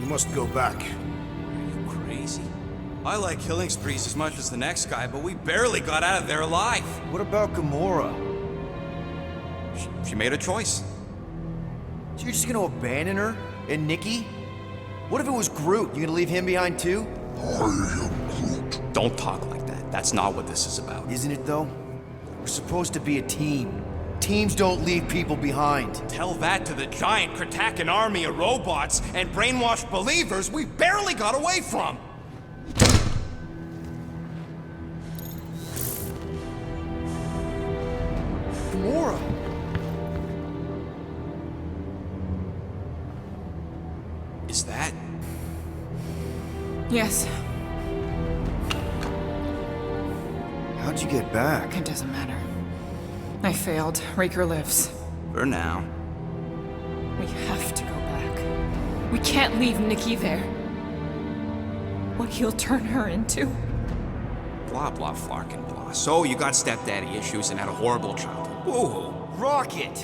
We must go back. Are you crazy? I like killing sprees as much as the next guy, but we barely got out of there alive. What about Gamora? She made a choice. So you're just gonna abandon her? And Nikki? What if it was Groot? You gonna leave him behind too? Don't talk like that. That's not what this is about. Isn't it though? We're supposed to be a team. Teams don't leave people behind. Tell that to the giant Kratakan army of robots and brainwashed believers we barely got away from. Gamora! Is that? Yes, How'd you get back? it doesn't matter. I failed. Raker lives. For now. We have to go back. We can't leave Nikki there. What he'll turn her into. Blah, blah, flarkin' blah. So you got stepdaddy issues and had a horrible childhood. Woohoo. Rocket!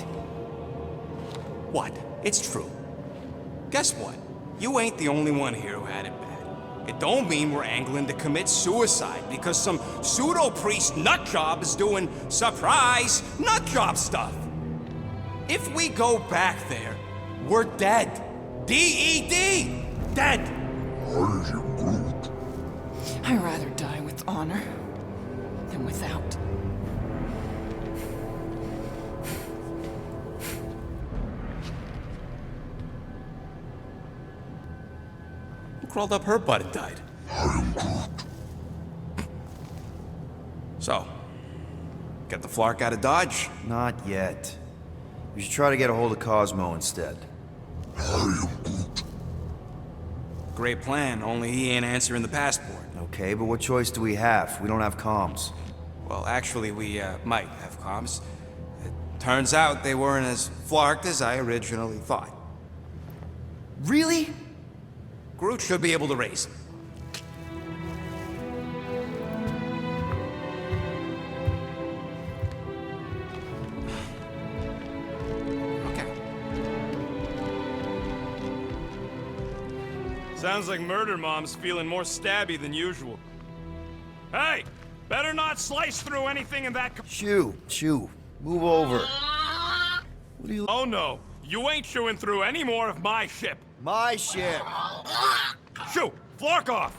What? It's true. Guess what? You ain't the only one here who had it bad. It don't mean we're angling to commit suicide because some pseudo-priest nutjob is doing surprise nutjob stuff. If we go back there, we're dead. D-E-D! Dead! I'd rather die with honor than without. Who crawled up her butt and died? So, get the Flark out of Dodge? Not yet. We should try to get a hold of Cosmo instead. Great plan, only he ain't answering the passport. Okay, but what choice do we have? We don't have comms. Well, actually, we might have comms. It turns out they weren't as flarked as I originally thought. Really? Groot should be able to raise them. Okay. Sounds like Murder Mom's feeling more stabby than usual. Hey! Better not slice through anything in that Shoo, move over. What do you... Oh no! You ain't chewing through any more of my ship! My ship! Shoo! Flark off!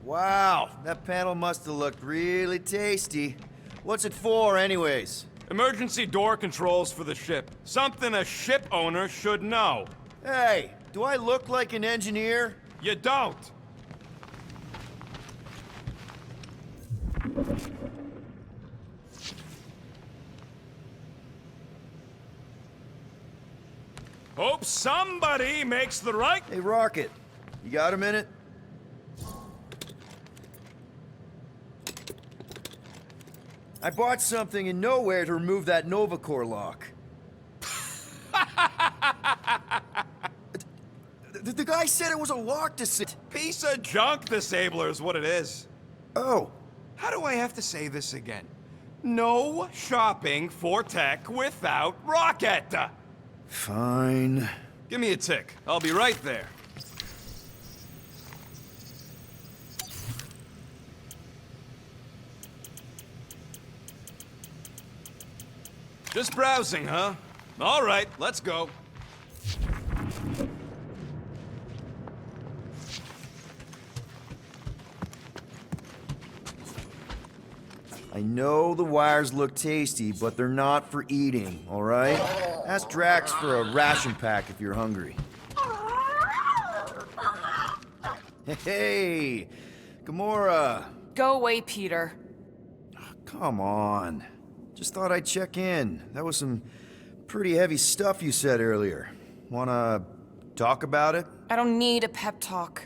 Wow, that panel must have looked really tasty. What's it for, anyways? Emergency door controls for the ship. Something a ship owner should know. Hey, do I look like an engineer? You don't! Hope somebody makes the right... Hey, Rocket, you got a minute? I bought something in Nowhere to remove that Novacore lock. The guy said it was a lock to sit. Piece of junk disabler is what it is. Oh, How do I have to say this again? No shopping for tech without Rocket. fine. Give me a tick. I'll be right there. Just browsing, huh? All right, let's go. I know the wires look tasty, but they're not for eating, all right? Ask Drax for a ration pack if you're hungry. Hey, Gamora. Go away, Peter. Come on. Just thought I'd check in. That was some pretty heavy stuff you said earlier. Wanna talk about it? I don't need a pep talk.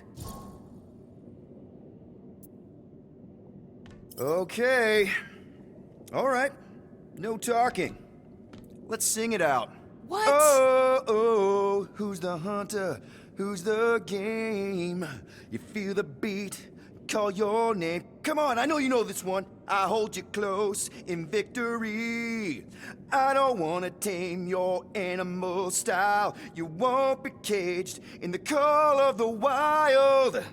Okay. All right. No talking. Let's sing it out. What? Oh, who's the hunter? Who's the game? You feel the beat, call your name. Come on, I know you know this one. I hold you close in victory. I don't wanna tame your animal style. You won't be caged in the call of the wild.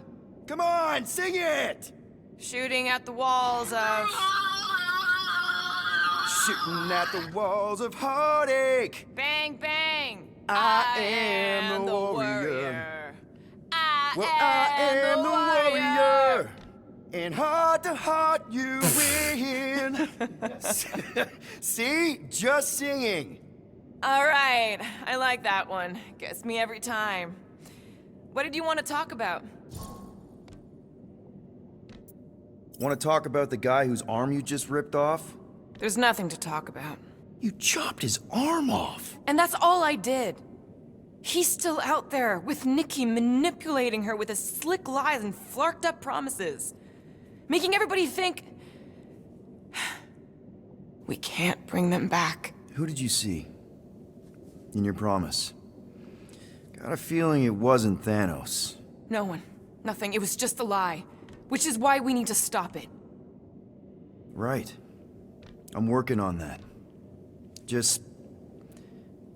Come on, sing it! Shooting at the walls of... Shooting at the walls of heartache. Bang, bang! I am the warrior. I am the warrior. And heart to heart you win. See? Just singing. All right, I like that one. Gets me every time. What did you want to talk about? Want to talk about the guy whose arm you just ripped off? There's nothing to talk about. You chopped his arm off. And that's all I did. He's still out there with Nikki manipulating her with his slick lies and flarked up promises. Making everybody think... we can't bring them back. Who did you see? In your promise? Got a feeling it wasn't Thanos. No one. Nothing. It was just a lie. Which is why we need to stop it. Right. I'm working on that. Just...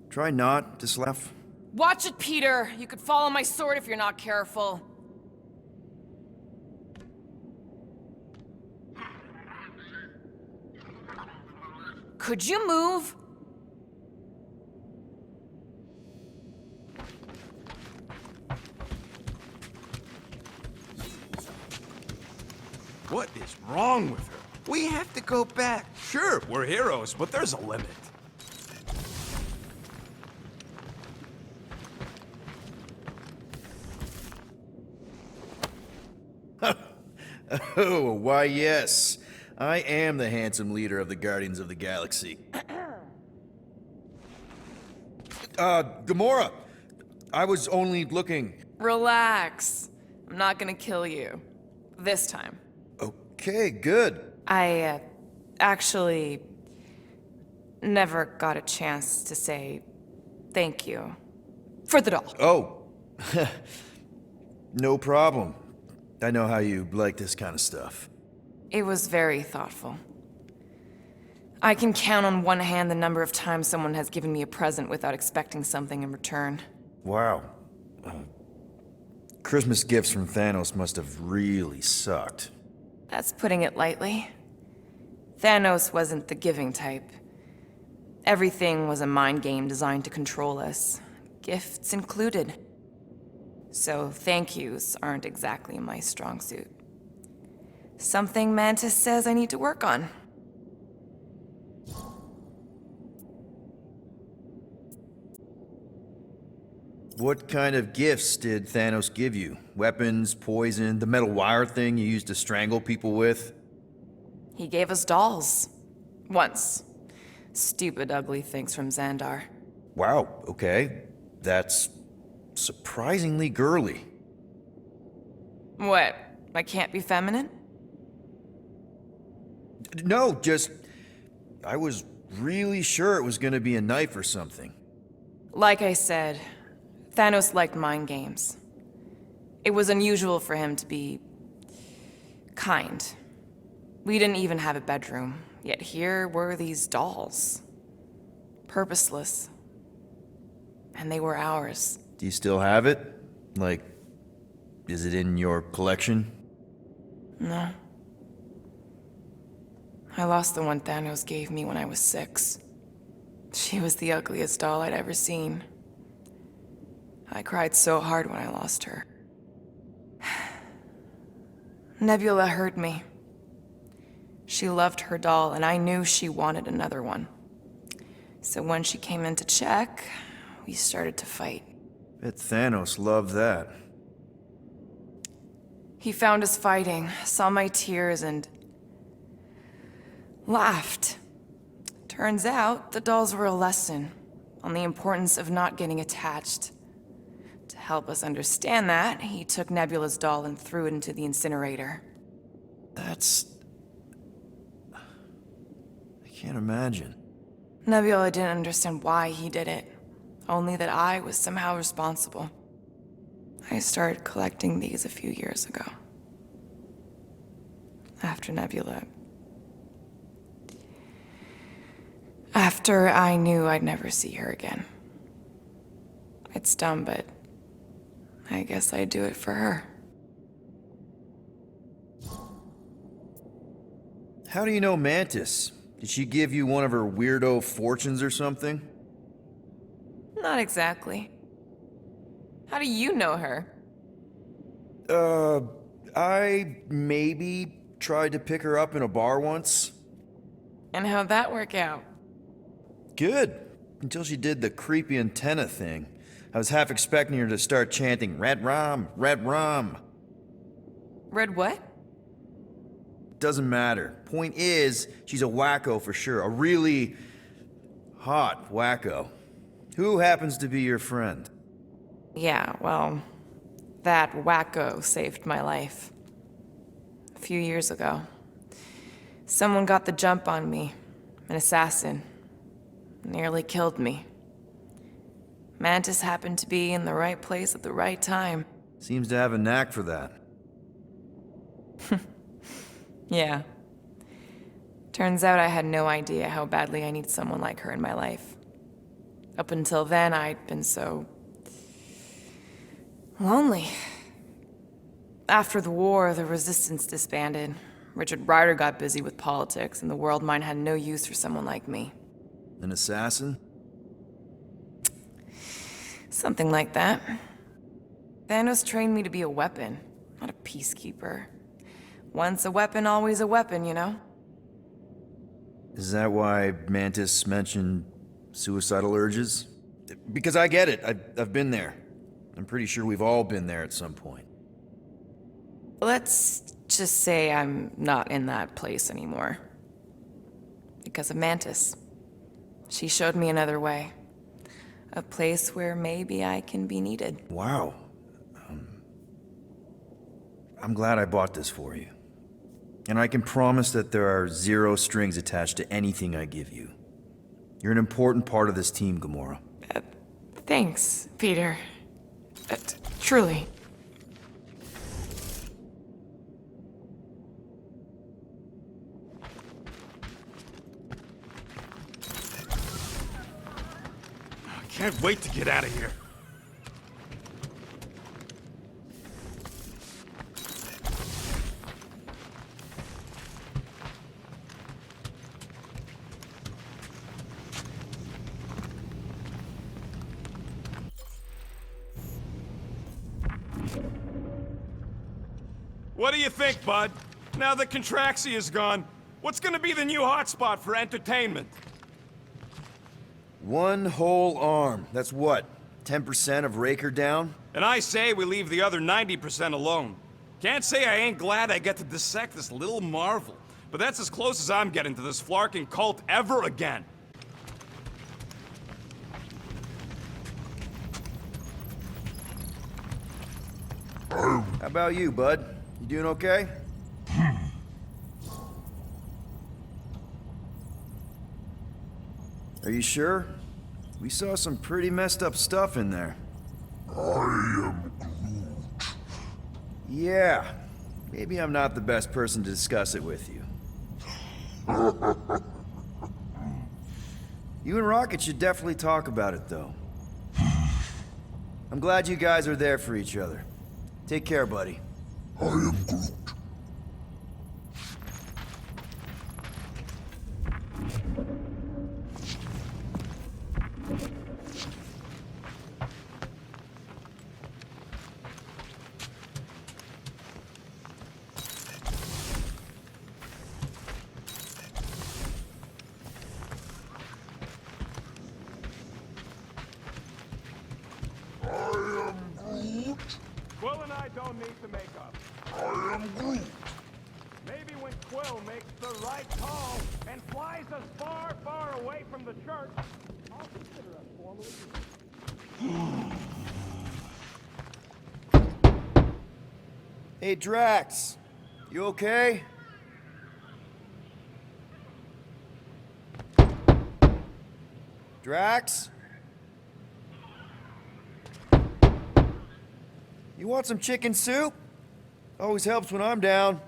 try not to laugh. Watch it, Peter! You could fall on my sword if you're not careful. Could you move? What is wrong with her? We have to go back. Sure, we're heroes, but there's a limit. Oh, why yes. I am the handsome leader of the Guardians of the Galaxy. Gamora! I was only looking... Relax. I'm not gonna kill you. This time. Okay, good. I, actually... never got a chance to say thank you. For the doll. Oh. No problem. I know how you like this kind of stuff. It was very thoughtful. I can count on one hand the number of times someone has given me a present without expecting something in return. Wow. Christmas gifts from Thanos must have really sucked. That's putting it lightly. Thanos wasn't the giving type. Everything was a mind game designed to control us, gifts included. So thank yous aren't exactly my strong suit. Something Mantis says I need to work on. What kind of gifts did Thanos give you? Weapons, poison, the metal wire thing you used to strangle people with? He gave us dolls. Once. Stupid, ugly things from Xandar. Wow, okay. That's surprisingly girly. What? I can't be feminine? No, just... I was really sure it was gonna be a knife or something. Like I said, Thanos liked mind games. It was unusual for him to be... kind. We didn't even have a bedroom, yet here were these dolls. Purposeless. And they were ours. Do you still have it? Like, is it in your collection? No. I lost the one Thanos gave me when I was 6. She was the ugliest doll I'd ever seen. I cried so hard when I lost her. Nebula hurt me. She loved her doll, and I knew she wanted another one. So when she came in to check, we started to fight. Bet Thanos loved that. He found us fighting, saw my tears, and laughed. Turns out, the dolls were a lesson on the importance of not getting attached. To help us understand that, he took Nebula's doll and threw it into the incinerator. That's... I can't imagine. Nebula didn't understand why he did it, only that I was somehow responsible. I started collecting these a few years ago. After Nebula After I knew I'd never see her again. It's dumb, but I guess I'd do it for her. How do you know Mantis? Did she give you one of her weirdo fortunes or something? Not exactly. How do you know her? I maybe tried to pick her up in a bar once. And how'd that work out? Good. Until she did the creepy antenna thing. I was half expecting her to start chanting, "Red rum, red rum." Red what? Doesn't matter. Point is, she's a wacko for sure. A really hot wacko. Who happens to be your friend? Yeah, well, that wacko saved my life. A few years ago. Someone got the jump on me. An assassin. Nearly killed me. Mantis happened to be in the right place at the right time. Seems to have a knack for that. Yeah. Turns out I had no idea how badly I needed someone like her in my life. Up until then, I'd been so lonely. After the war, the resistance disbanded. Richard Ryder got busy with politics, and the world mine had no use for someone like me. An assassin? Something like that. Thanos trained me to be a weapon, not a peacekeeper. Once a weapon, always a weapon, you know? Is that why Mantis mentioned suicidal urges? Because I get it. I've been there. I'm pretty sure we've all been there at some point. Let's just say I'm not in that place anymore. Because of Mantis. She showed me another way. A place where maybe I can be needed. Wow. I'm glad I bought this for you. And I can promise that there are zero strings attached to anything I give you. You're an important part of this team, Gamora. Thanks, Peter. Truly. I can't wait to get out of here. What do you think, bud? Now that Contraxi is gone, what's gonna be the new hotspot for entertainment? One whole arm. That's what? 10% of Raker down? And I say we leave the other 90% alone. Can't say I ain't glad I get to dissect this little marvel, but that's as close as I'm getting to this Flarkin cult ever again. How about you, bud? You doing okay? Are you sure? We saw some pretty messed up stuff in there. I am Groot. Yeah. Maybe I'm not the best person to discuss it with you. You and Rocket should definitely talk about it, though. I'm glad you guys are there for each other. Take care, buddy. I am Groot. Quill and I don't need to make up. I am Groot. Maybe when Quill makes the right call and flies us far, far away from the church, I'll consider us formally. Hey, Drax. You okay? Drax? You want some chicken soup? Always helps when I'm down.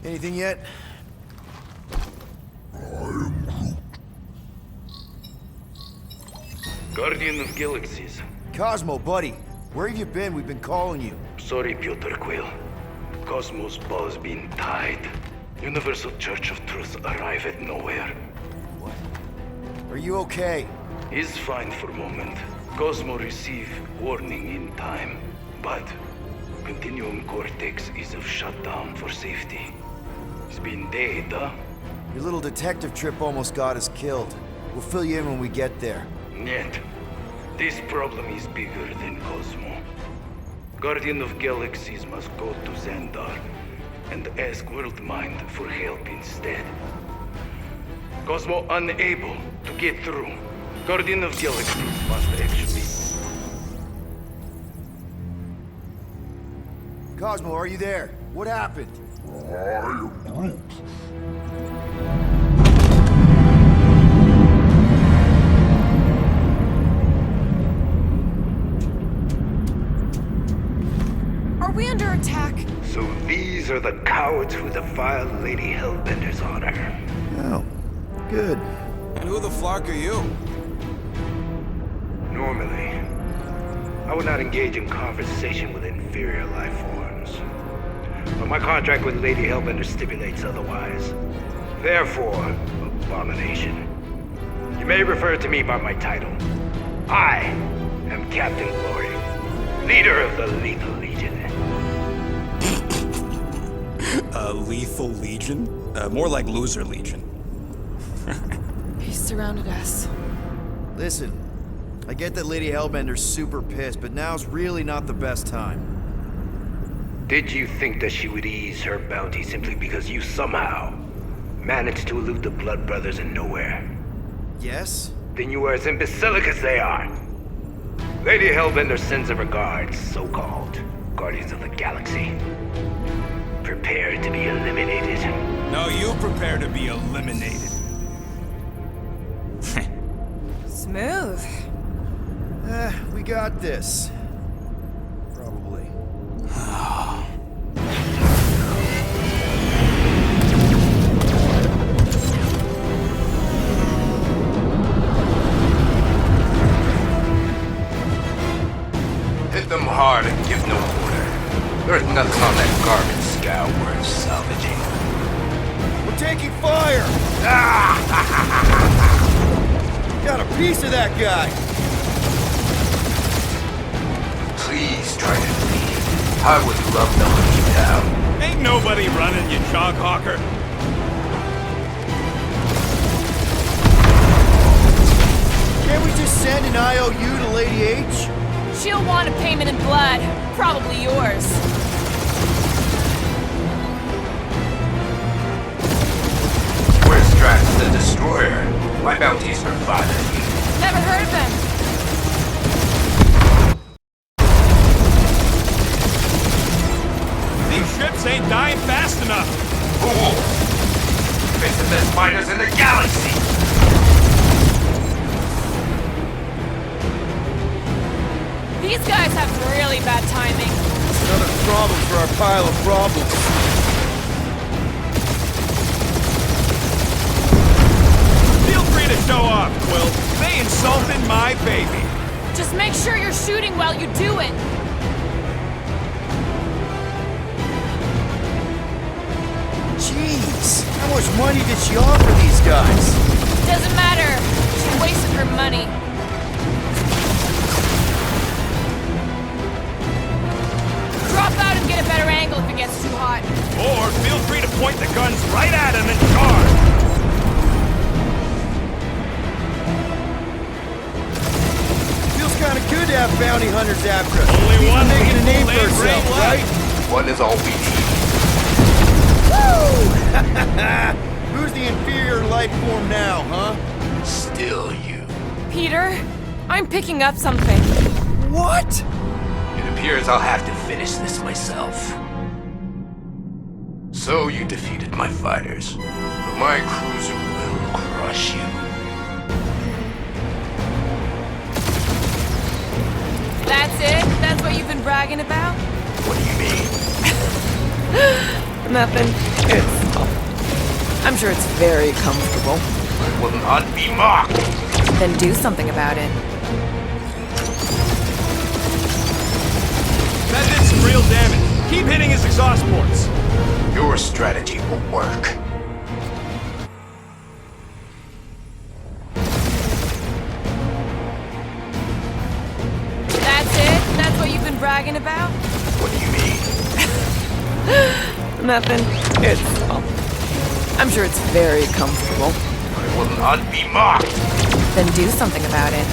Anything yet? Guardian of Galaxies. Cosmo, buddy. Where have you been? We've been calling you. Sorry, Piotr Quill. Cosmos Ball's been tied. Universal Church of Truth arrive at nowhere. Are you okay? He's fine for moment. Cosmo receive warning in time. But Continuum Cortex is of shutdown for safety. He's been dead, huh? Your little detective trip almost got us killed. We'll fill you in when we get there. Yet, this problem is bigger than Cosmo. Guardian of Galaxies must go to Xandar and ask Worldmind for help instead. Cosmo unable to get through. Guardian of Galaxies must actually... Cosmo, are you there? What happened? I am Groot. Are we under attack? So these are the cowards who defiled Lady Hellbender's honor. Oh, good. And who the flark are you? Normally, I would not engage in conversation with inferior life forms. But my contract with Lady Hellbender stipulates otherwise. Therefore, abomination. You may refer to me by my title. I am Captain Glory, leader of the Lethal Legion. Lethal Legion? More like Loser Legion. He surrounded us. Listen, I get that Lady Hellbender's super pissed, but now's really not the best time. Did you think that she would ease her bounty simply because you somehow managed to elude the Blood Brothers in nowhere? Yes? Then you are as imbecilic as they are. Lady Hellbender sends her regards, so-called Guardians of the Galaxy. Prepare to be eliminated. No, you prepare to be eliminated. Smooth. We got this. Probably. Hit them hard and give no quarter. There's nothing on that garbage scow worth salvaging. We're taking fire! Got a piece of that guy! Please try to leave. I would love to hunt you down. Ain't nobody running, you jog hawker. Can't we just send an IOU to Lady H? She'll want a payment in blood. Probably yours. Where's Drax the Destroyer? My bounties are bothering you. Never heard of him. These ships ain't dying fast enough. Fool! It's the best fighters in the galaxy! These guys have really bad timing. Another problem for our pile of problems. Feel free to show off, Quill. They insulted my baby. Just make sure you're shooting while you do it. Jeez, how much money did she offer these guys? Doesn't matter. She wasted her money. Drop out and get a better angle if it gets too hot. Or feel free to point the guns right at him and charge. Feels kind of good to have bounty hunters after us. Only He's one making a lethal name for named herself, Ray right? left. One is all we need. Who's the inferior life form now, huh? Still you. Peter, I'm picking up something. What? It appears I'll have to finish this myself. So you defeated my fighters, but my cruiser will crush you. That's it? That's what you've been bragging about? What do you mean? Nothing. I'm sure it's very comfortable. I will not be mocked. Then do something about it. That did some real damage. Keep hitting his exhaust ports. Your strategy will work. That's it? That's what you've been bragging about? What do you mean? Nothing. I'm sure it's very comfortable. I will not be mocked. Then do something about it.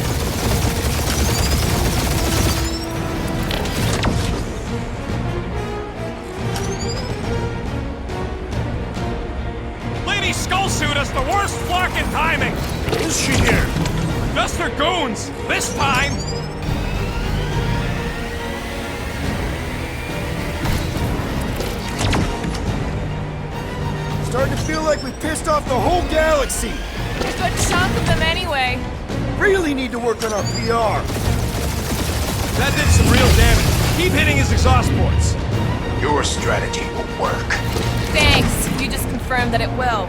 Lady Skullsuit has the worst flocking timing. Is she here? Just her goons. This time. Starting to feel like we pissed off the whole galaxy. A good chunk of them anyway. Really need to work on our PR. That did some real damage. Keep hitting his exhaust ports. Your strategy will work. Thanks. You just confirmed that it will.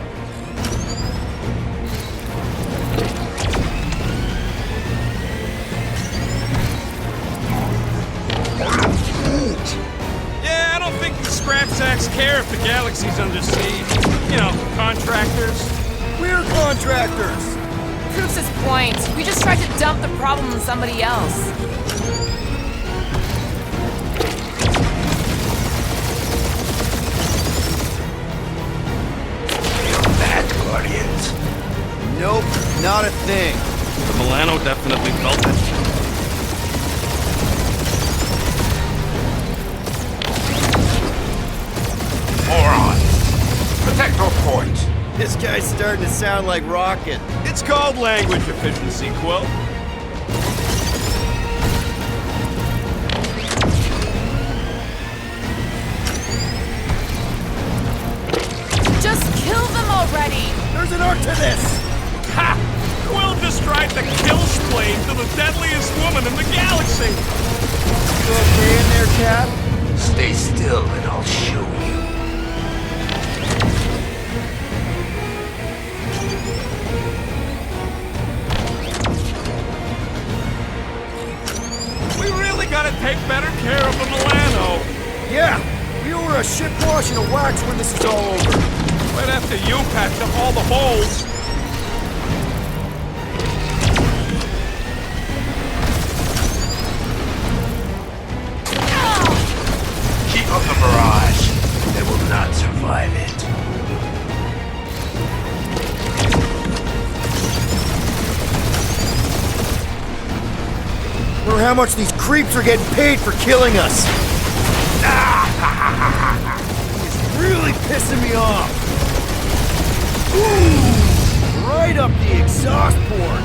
Yeah, I don't think the scrap sacks care if the galaxy's under siege. You know, contractors. We're contractors. Proves his point. We just tried to dump the problem on somebody else. Feel that, Guardians? Nope, not a thing. The Milano definitely felt it. Moron! Protect our point! This guy's starting to sound like Rocket. It's called language efficiency, Quill. Just kill them already! There's an art to this. Ha! Quill just tried to kill Splade to the deadliest woman in the galaxy! You okay in there, Cap? Stay still and I'll show you. We really gotta take better care of the Milano. Yeah, we were a ship wash and a wax when this is all over. Right after you patch up all the holes. Keep up the barrage. They will not survive it. Or how much these creeps are getting paid for killing us. It's really pissing me off. Ooh, right up the exhaust port.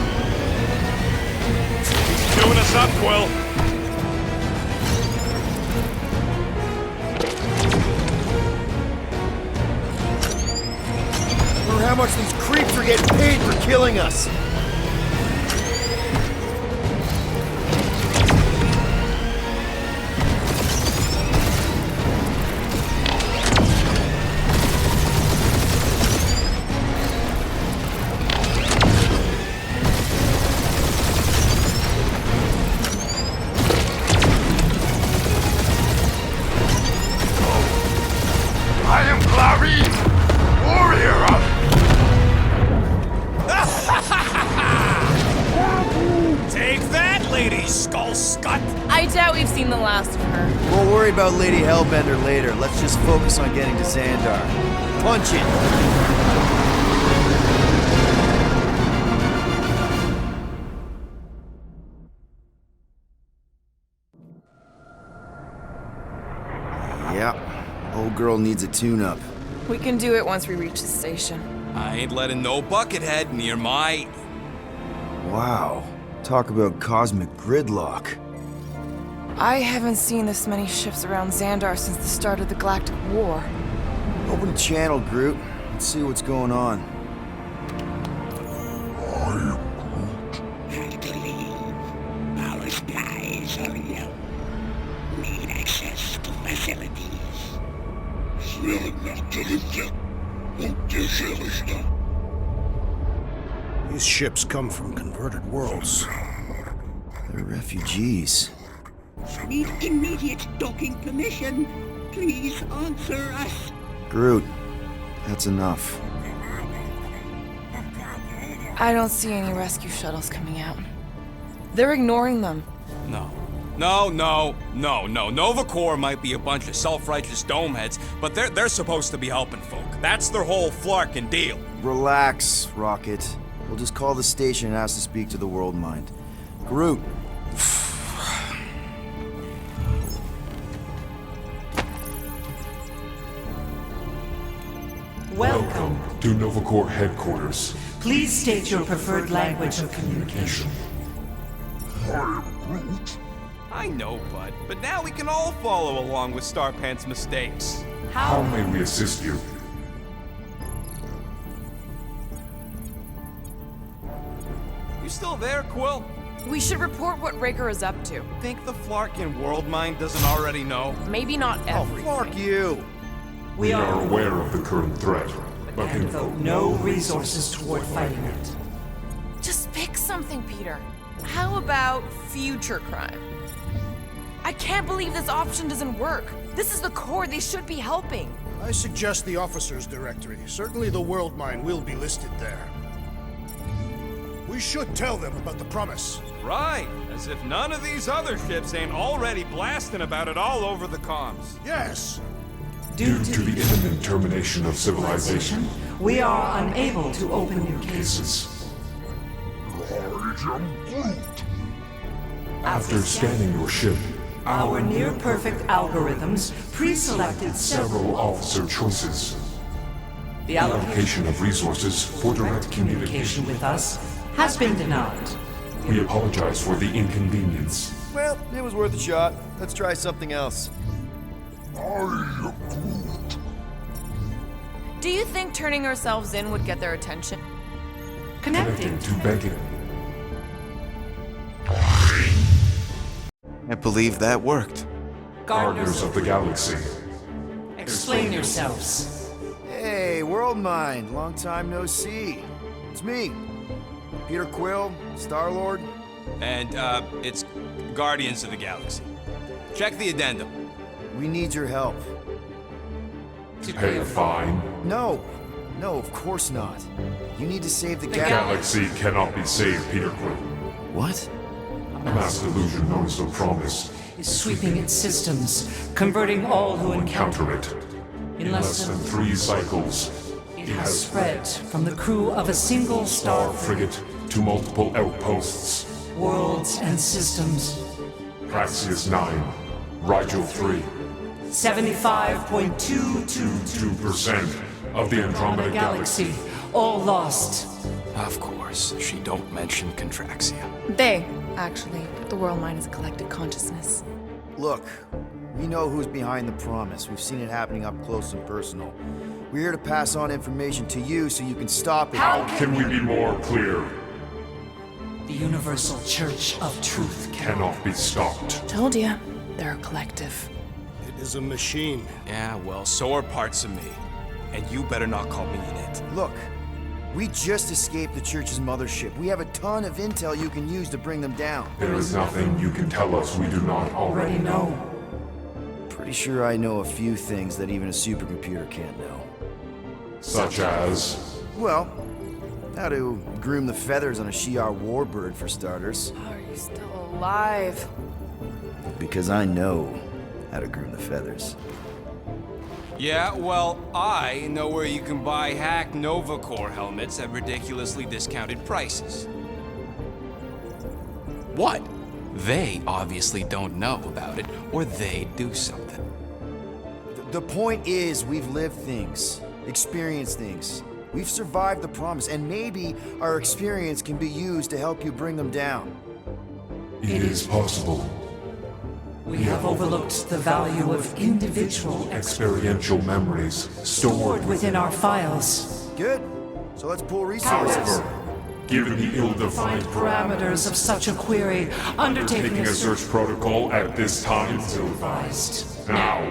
Doing us up, Quill. Or how much these creeps are getting paid for killing us. I am Clary, warrior of... Take that, Lady Skullscut! I doubt we've seen the last of her. We'll worry about Lady Hellbender later. Let's just focus on getting to Xandar. Punch it! Yeah, old girl needs a tune-up. We can do it once we reach the station. I ain't letting no buckethead near my... Wow, talk about cosmic gridlock. I haven't seen this many ships around Xandar since the start of the Galactic War. Open a channel, Groot. Let's see what's going on. Had to leave. Our skies are low. Need access to facilities. Still enough. These ships come from converted worlds. They're refugees. Need immediate docking permission. Please answer us. Groot, that's enough. I don't see any rescue shuttles coming out. They're ignoring them. No. Nova Corps might be a bunch of self-righteous domeheads, but they're supposed to be helping folk. That's their whole flarkin' deal. Relax, Rocket. We'll just call the station and ask to speak to the World Mind. Groot. Welcome to Nova Corps headquarters. Please state your preferred language of communication. I know, bud, but now we can all follow along with Starpant's mistakes. How may we assist you? You still there, Quill? We should report what Raker is up to. Think the Flarkin World Mind doesn't already know? Maybe not everything. Fuck you! We are aware of the current threat, but And devote no resources toward fighting it. Just pick something, Peter. How about future crime? I can't believe this option doesn't work. This is the Corps. They should be helping. I suggest the officers' directory. Certainly the World Mine will be listed there. We should tell them about the promise. Right, as if none of these other ships ain't already blasting about it all over the comms. Yes! due to the imminent termination of civilization, we are unable to open new cases. After scanning your ship, Our near-perfect algorithms pre-selected several officer choices. The Allocation of resources for direct communication. with us has been denied. We apologize for the inconvenience. Well, it was worth a shot. Let's try something else. Do you think turning ourselves in would get their attention? Connecting to Beacon. I believe that worked. Gardeners of the Galaxy. Explain yourselves. Hey, World Mind. Long time no see. It's me. Peter Quill, Star-Lord. And, it's Guardians of the Galaxy. Check the addendum. We need your help. To pay a fine. No. No, of course not. You need to save the Galaxy cannot be saved, Peter Quill. What? A mass delusion known as the Promise. Is sweeping its systems, converting all who encounter Counter it. In less than 3 cycles, it has spread from the crew of a single star frigate to multiple outposts. worlds and systems. Praxius 9, Rigel 3. 75.222% 2% of the Andromeda Galaxy. all lost. Of course, she don't mention Contraxia. They, actually. The World Mind is a collective consciousness. Look, we know who's behind the Promise. We've seen it happening up close and personal. We're here to pass on information to you so you can stop it. Can we be more clear? The Universal Church of Truth Cannot be stopped. Told ya. They're a collective. It is a machine. Yeah, well, so are parts of me. And you better not call me in it. Look, we just escaped the Church's mothership. We have a ton of intel you can use to bring them down. There is nothing you can tell us we do not already already know. Pretty sure I know a few things that even a supercomputer can't know. Such as... Well, how to groom the feathers on a Shi'ar warbird, for starters. Are you still alive? Because I know how to groom the feathers. Yeah, well, I know where you can buy hack Nova Corps helmets at ridiculously discounted prices. What? They obviously don't know about it, or they'd do something. The point is, we've lived things, experienced things. We've survived the Promise, and maybe our experience can be used to help you bring them down. It is possible. We have overlooked the value of individual Experiential memories stored within our files. Good. So let's pool resources. However, given the ill-defined Parameters of such a query, undertaking taking a search protocol at this time. advised. Now,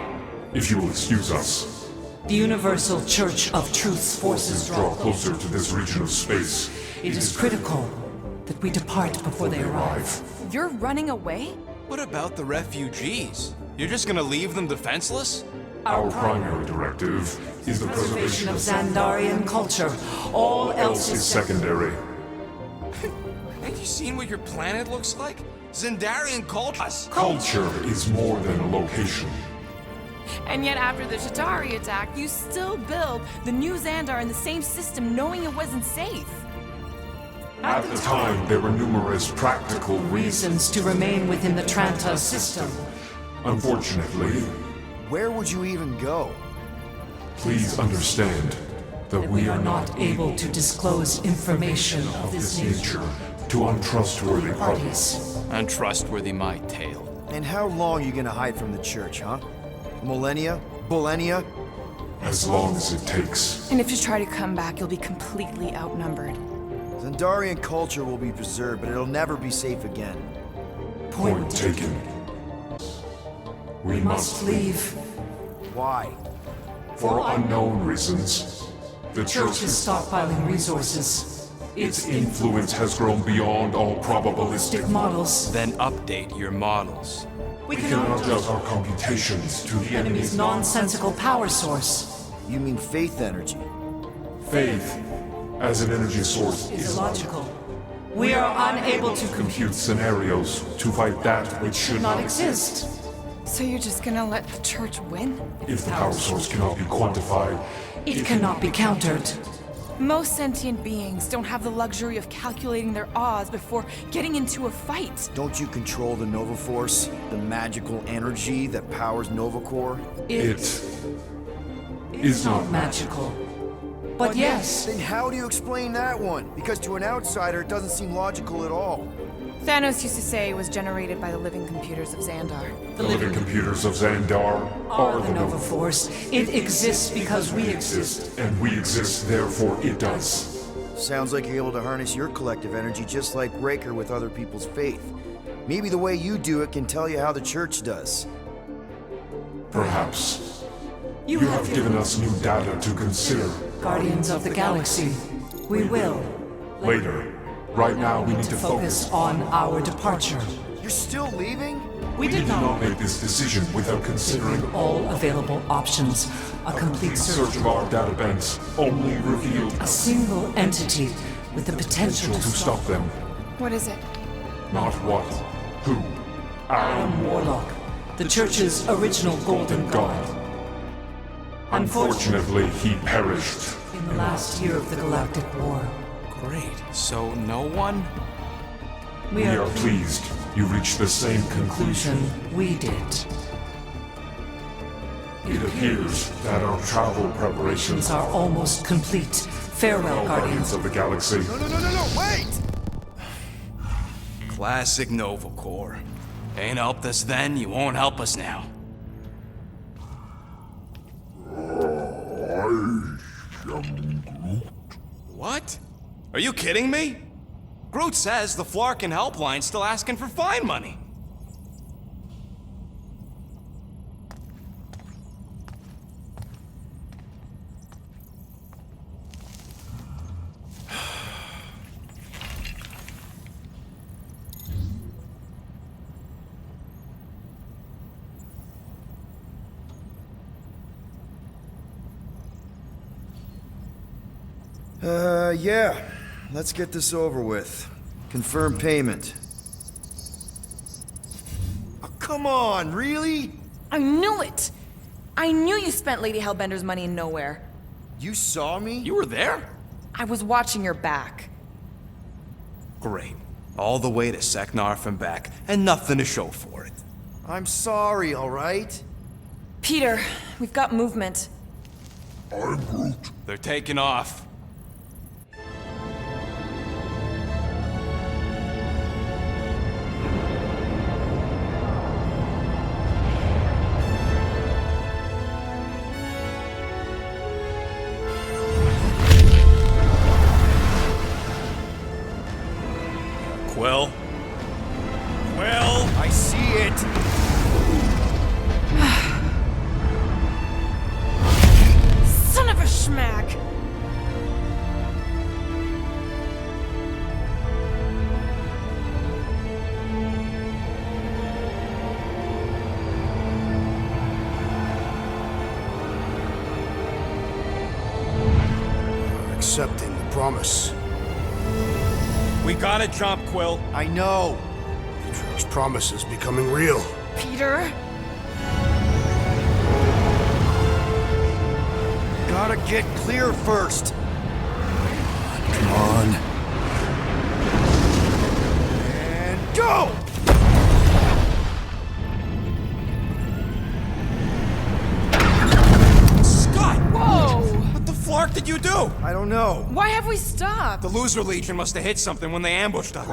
if you will excuse us. The Universal Church of Truth's forces Draw closer to this region of space. It is critical that we depart before they arrive. You're running away? What about the refugees? You're just gonna leave them defenseless? Our primary directive is the preservation Of of Xandarian culture. All else is secondary. Have you seen what your planet looks like? Zendarian culture. Culture is more than a location. And yet after the Shatari attack, you still build the new Xandar in the same system knowing it wasn't safe. At the time, there were numerous practical reasons. reasons to remain within the Tranta system. Unfortunately, Where would you even go? please understand that We are not able to disclose information of this nature to untrustworthy parties. parties. Untrustworthy my tale. And how long are you gonna hide from the church, huh? Millennia? Millennia? As long as it takes. And if you try to come back, you'll be completely outnumbered. Zendarian culture will be preserved, but it'll never be safe again. Point taken. We must leave. Why? For unknown reasons. The Church is stockpiling resources. Its influence has grown beyond all probabilistic. Models. Then update your models. We We can adjust our computations to the enemy's nonsensical power source. You mean faith energy? faith as an energy source Is is illogical. We are unable to compute scenarios to fight that which should not not exist. So you're just gonna let the church win? If the power source cannot be quantified, It cannot be countered. Most sentient beings don't have the luxury of calculating their odds before getting into a fight. Don't you control the Nova Force? The magical energy that powers Nova Corps? it is not magical. But yes, Then how do you explain that one? Because to an outsider, it doesn't seem logical at all. Thanos used to say it was generated by the living computers of Xandar. the living computers of Xandar are the Nova Force. It exists because we exist. and we exist, therefore it does. Sounds like you're able to harness your collective energy just like Raker with other people's faith. Maybe the way you do it can tell you how the church does. Perhaps. You have given us new data to consider. Guardians of the Galaxy. We will. Later. Right now, we need to Focus on our departure. You're still leaving? We did not not make this decision without considering all available options. A complete search search. of our databanks only revealed A single entity with the potential to stop them. What is it? Not what, who. Adam Warlock, the Church's original Golden God. Unfortunately, he perished. In the last year of the Galactic War, Great. So no one? we We are are pleased you reached the same conclusion. we did. It appears that our travel preparations These are almost complete. Farewell, Guardians Guardians. of the Galaxy. No, wait! Classic Nova Corps. Ain't helped us then, you won't help us now. What? Are you kidding me? Groot says the Flarkin helpline's still asking for fine money. Yeah. Let's get this over with. Confirm payment. Oh, come on, really? I knew it! I knew you spent Lady Hellbender's money in nowhere. You saw me? You were there? I was watching your back. Great. All the way to Seknarf and back, and nothing to show for it. I'm sorry, alright? Peter, we've got movement. I'm Groot. They're taking off. Quill? Quill? I see it! promise. We gotta jump, Quill. I know. Peter's promise is becoming real. Peter? Gotta get clear first. Come on. And go! Scott! Whoa! What the flark did you do? I don't know. Why have we stopped? The Loser Legion must have hit something when they ambushed us.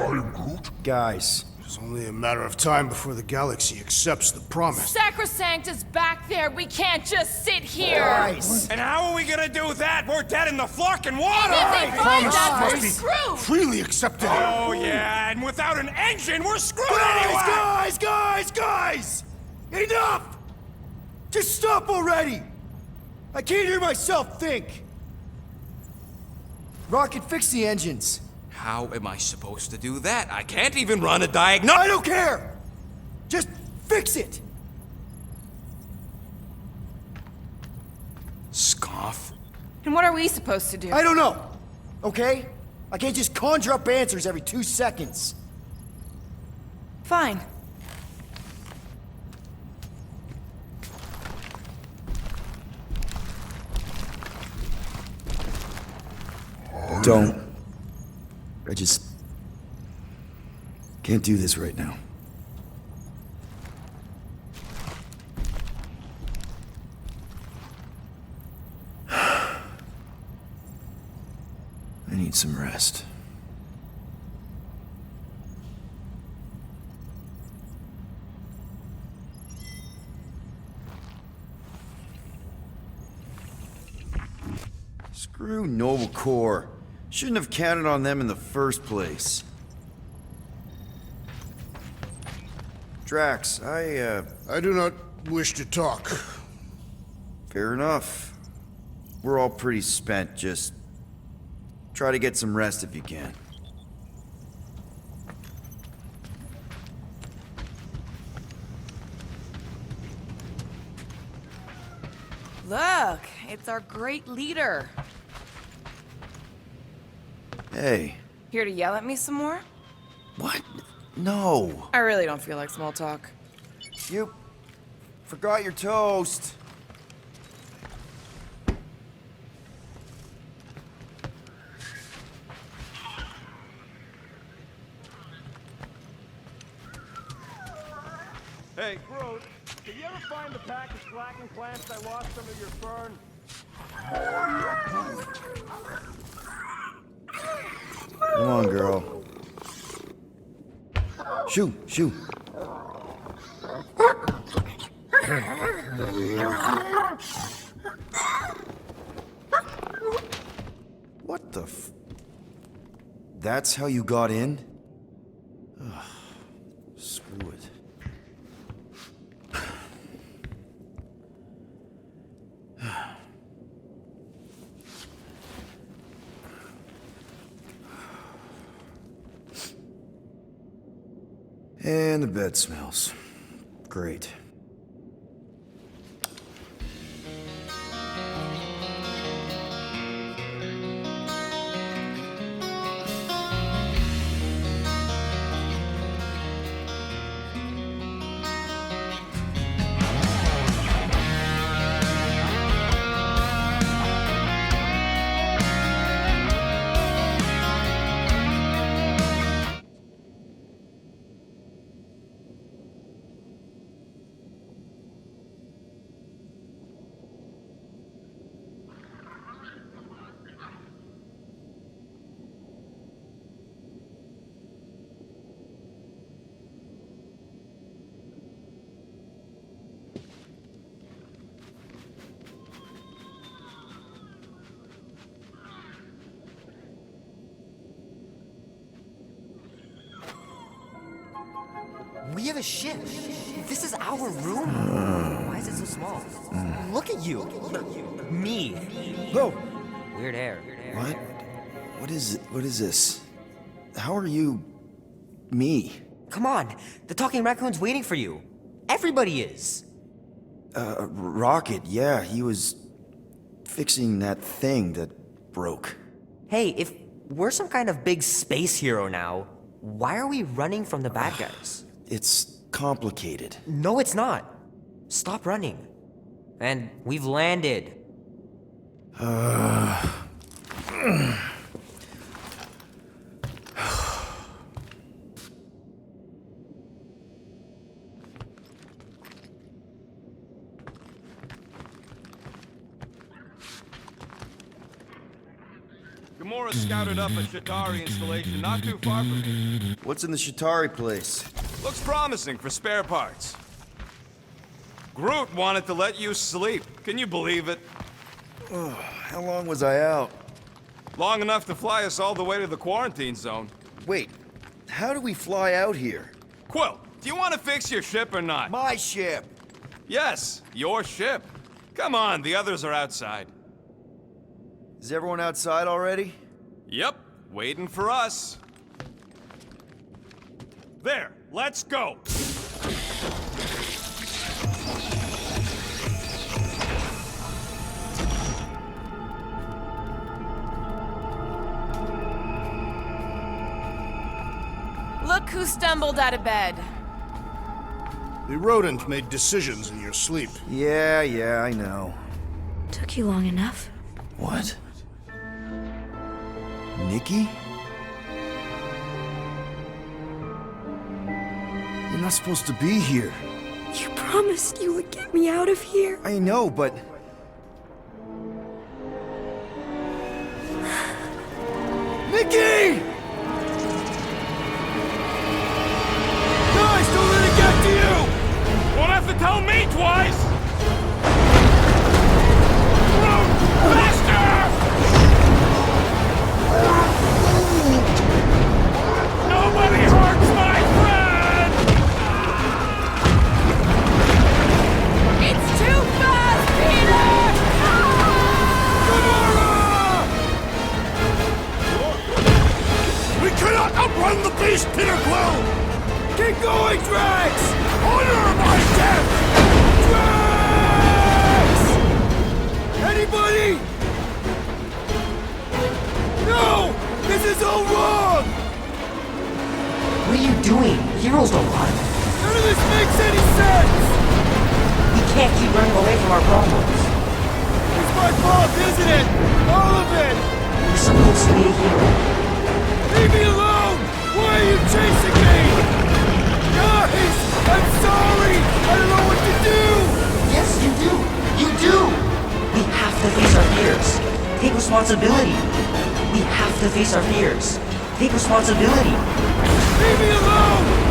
Guys, It's only a matter of time before the galaxy accepts the promise. Sacrosanct is back there. We can't just sit here. guys. And how are we gonna do that? We're dead in the fucking water! If they find Promise us, must we're be screwed. freely accepted. Oh, yeah, and without an engine, we're screwed Guys, anyway! guys! Enough! Just stop already! I can't hear myself think. Rocket, fix the engines. How am I supposed to do that? I can't even run a I diagnostic. don't care! Just fix it! Scoff. And what are we supposed to do? I don't know, okay? I can't just conjure up answers every 2 seconds. Fine. Don't. I just can't do this right now. I need some rest. Screw Noble Corps. Shouldn't have counted on them in the first place. Drax, I do not wish to talk. Fair enough. We're all pretty spent, just try to get some rest if you can. Look, it's our great leader. Hey, Here to yell at me some more? what? No. I really don't feel like small talk. You forgot your toast. Hey, Groot, did you ever find the pack of slacking plants I lost some of your fern? Come on, girl. Shoo, shoo. What the f... That's how you got in? Ugh, screw it. And the bed smells. Great. We have a ship. This is our room. Why is it so small? Look at you. Me. Whoa! Weird hair. What? What is this? How are you... me? Come on. The talking raccoon's waiting for you. Everybody is. Rocket, yeah, he was fixing that thing that broke. Hey, if We're some kind of big space hero now. Why are we running from the bad guys? It's complicated. No, it's not. Stop running. And we've landed. Gamora scouted up a Shatari installation not too far from here. What's in the Shatari place? Looks promising for spare parts. Groot wanted to let you sleep. Can you believe it? How long was I out? Long enough to fly us all the way to the quarantine zone. Wait, how do we fly out here? Quill, do you want to fix your ship or not? My ship! Yes, your ship. Come on, the others are outside. Is everyone outside already? Yep, waiting for us. There, let's go. Look who stumbled out of bed. The rodent made decisions in your sleep. Yeah, I know. Took you long enough. What? Nikki? You're not supposed to be here. You promised you would get me out of here. I know, but... Nikki! Guys, don't let it get to you! Won't have to tell me twice! Run! Faster! Nobody hurts my friend! It's too fast, Peter! We cannot outrun the beast, Peter Quill! Keep going, Drax! Honor my death! Drax! Anybody? No! This is all wrong! What are you doing? Heroes don't run. None of this makes any sense! We can't keep running away from our problems. It's my fault, isn't it? All of it! You're supposed to be a hero. Leave me alone! Why are you chasing me? Guys! I'm sorry! I don't know what to do! Yes, you do. You do. We have to face our fears. Take responsibility. We have to face our fears. Take responsibility. Leave me alone!